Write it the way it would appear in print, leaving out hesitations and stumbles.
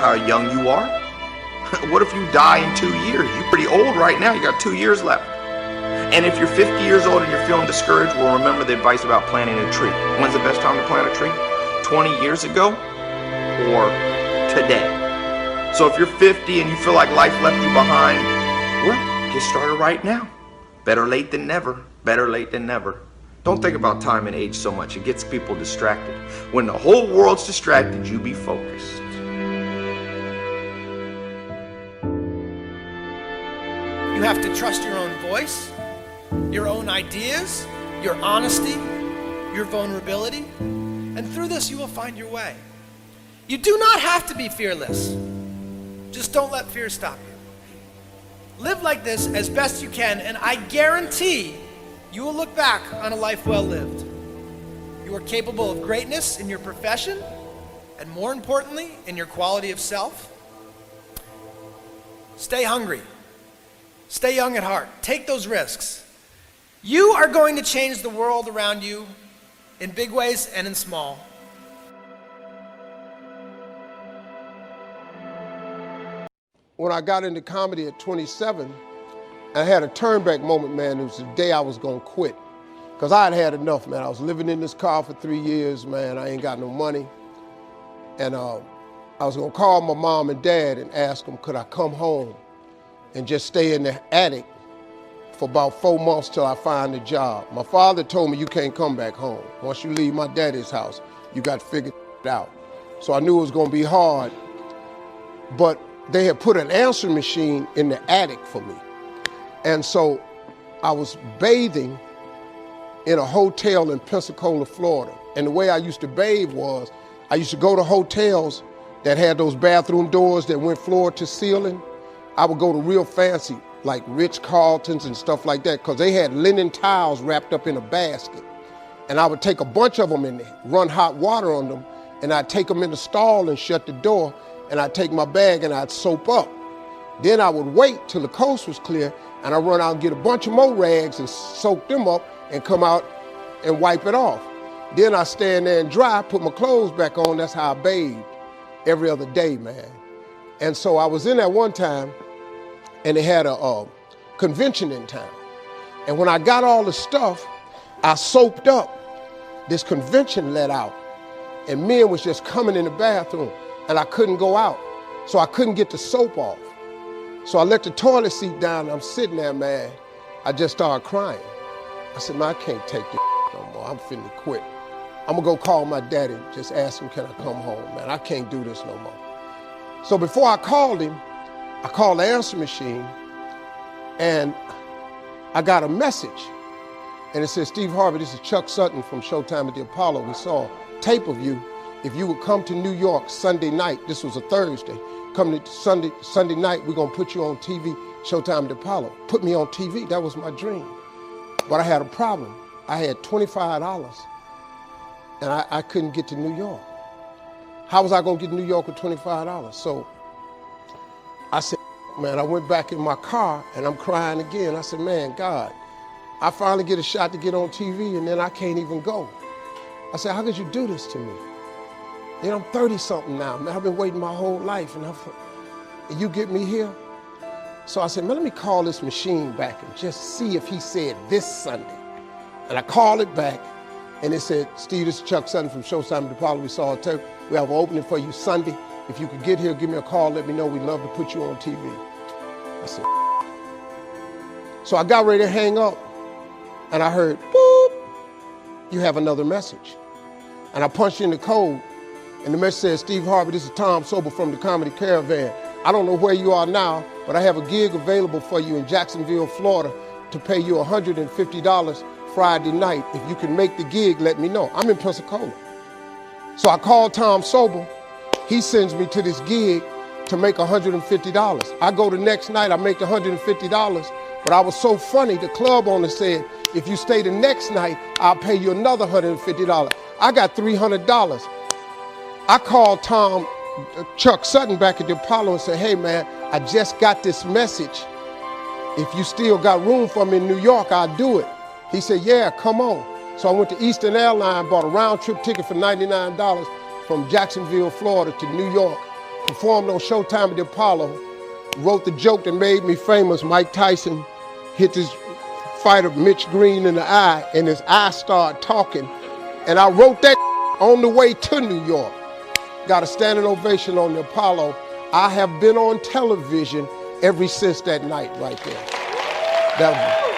how young you are. What if you die in 2 years? You're pretty old right now. You got 2 years left. And if you're 50 years old and you're feeling discouraged, well, remember the advice about planting a tree. When's the best time to plant a tree? 20 years ago or today? So if you're 50 and you feel like life left you behind, well, get started right now. Better late than never. Better late than never. Don't think about time and age so much. It gets people distracted. When the whole world's distracted, you be focused. You have to trust your own voice, your own ideas, your honesty, your vulnerability, and through this you will find your way. You do not have to be fearless. Just don't let fear stop you. Live like this as best you can, and I guarantee you will look back on a life well lived. You are capable of greatness in your profession, and more importantly, in your quality of self. Stay hungry. Stay young at heart. Take those risks. You are going to change the world around you in big ways and in small. When I got into comedy at 27, I had a turnback moment, man. It was the day I was gonna quit. Because I had had enough, man. I was living in this car for 3 years, man. I ain't got no money. And I was gonna call my mom and dad and ask them, could I come home and just stay in the attic for about 4 months till I find a job. My father told me, you can't come back home. Once you leave my daddy's house, you got to figure it out. So I knew it was gonna be hard, but they had put an answering machine in the attic for me. And so I was bathing in a hotel in Pensacola, Florida. And the way I used to bathe was, I used to go to hotels that had those bathroom doors that went floor to ceiling. I would go to real fancy, like Ritz-Carltons and stuff like that, because they had linen towels wrapped up in a basket. And I would take a bunch of them and run hot water on them, and I'd take them in the stall and shut the door, and I'd take my bag and I'd soap up. Then I would wait till the coast was clear, and I'd run out and get a bunch of more rags and soak them up and come out and wipe it off. Then I stand there and dry, put my clothes back on. That's how I bathed every other day, man. And so I was in there one time, and they had a convention in town. And when I got all the stuff, I soaped up. This convention let out, and men was just coming in the bathroom, and I couldn't go out. So I couldn't get the soap off. So I let the toilet seat down, and I'm sitting there, man. I just started crying. I said, man, I can't take this no more. I'm finna quit. I'm gonna go call my daddy, just ask him, can I come home, man? I can't do this no more. So before I called him, I called the answer machine, and I got a message. And it said, Steve Harvey, this is Chuck Sutton from Showtime at the Apollo. We saw a tape of you. If you would come to New York Sunday night, this was a Thursday, come to Sunday night, we're gonna put you on TV, Showtime at the Apollo. Put me on TV, that was my dream. But I had a problem. I had $25, and I couldn't get to New York. How was I gonna get to New York with $25? So I said, man, I went back in my car and I'm crying again. I said, man, God, I finally get a shot to get on TV and then I can't even go. I said, how could you do this to me? You know, I'm 30-something now, man. I've been waiting my whole life and you get me here? So I said, man, let me call this machine back and just see if he said this Sunday. And I called it back, and it said, Steve, this is Chuck Sutton from Showtime at the Apollo. We saw a tape. We have an opening for you Sunday. If you could get here, give me a call, let me know. We'd love to put you on TV. I said, so I got ready to hang up, and I heard, boop, you have another message. And I punched in the code, and the message said, Steve Harvey, this is Tom Sobel from the Comedy Caravan. I don't know where you are now, but I have a gig available for you in Jacksonville, Florida, to pay you $150 Friday night. If you can make the gig, let me know. I'm in Pensacola. So I called Tom Sobel. He sends me to this gig to make $150. I go the next night, I make $150, but I was so funny, the club owner said, if you stay the next night, I'll pay you another $150. I got $300. I called Chuck Sutton back at the Apollo and said, hey man, I just got this message. If you still got room for me in New York, I'll do it. He said, yeah, come on. So I went to Eastern Airlines, bought a round trip ticket for $99 from Jacksonville, Florida to New York. performed on Showtime at the Apollo, wrote the joke that made me famous. Mike Tyson hit this fighter Mitch Green in the eye, and his eye started talking. And I wrote that on the way to New York. Got a standing ovation on the Apollo. I have been on television ever since that night right there. That was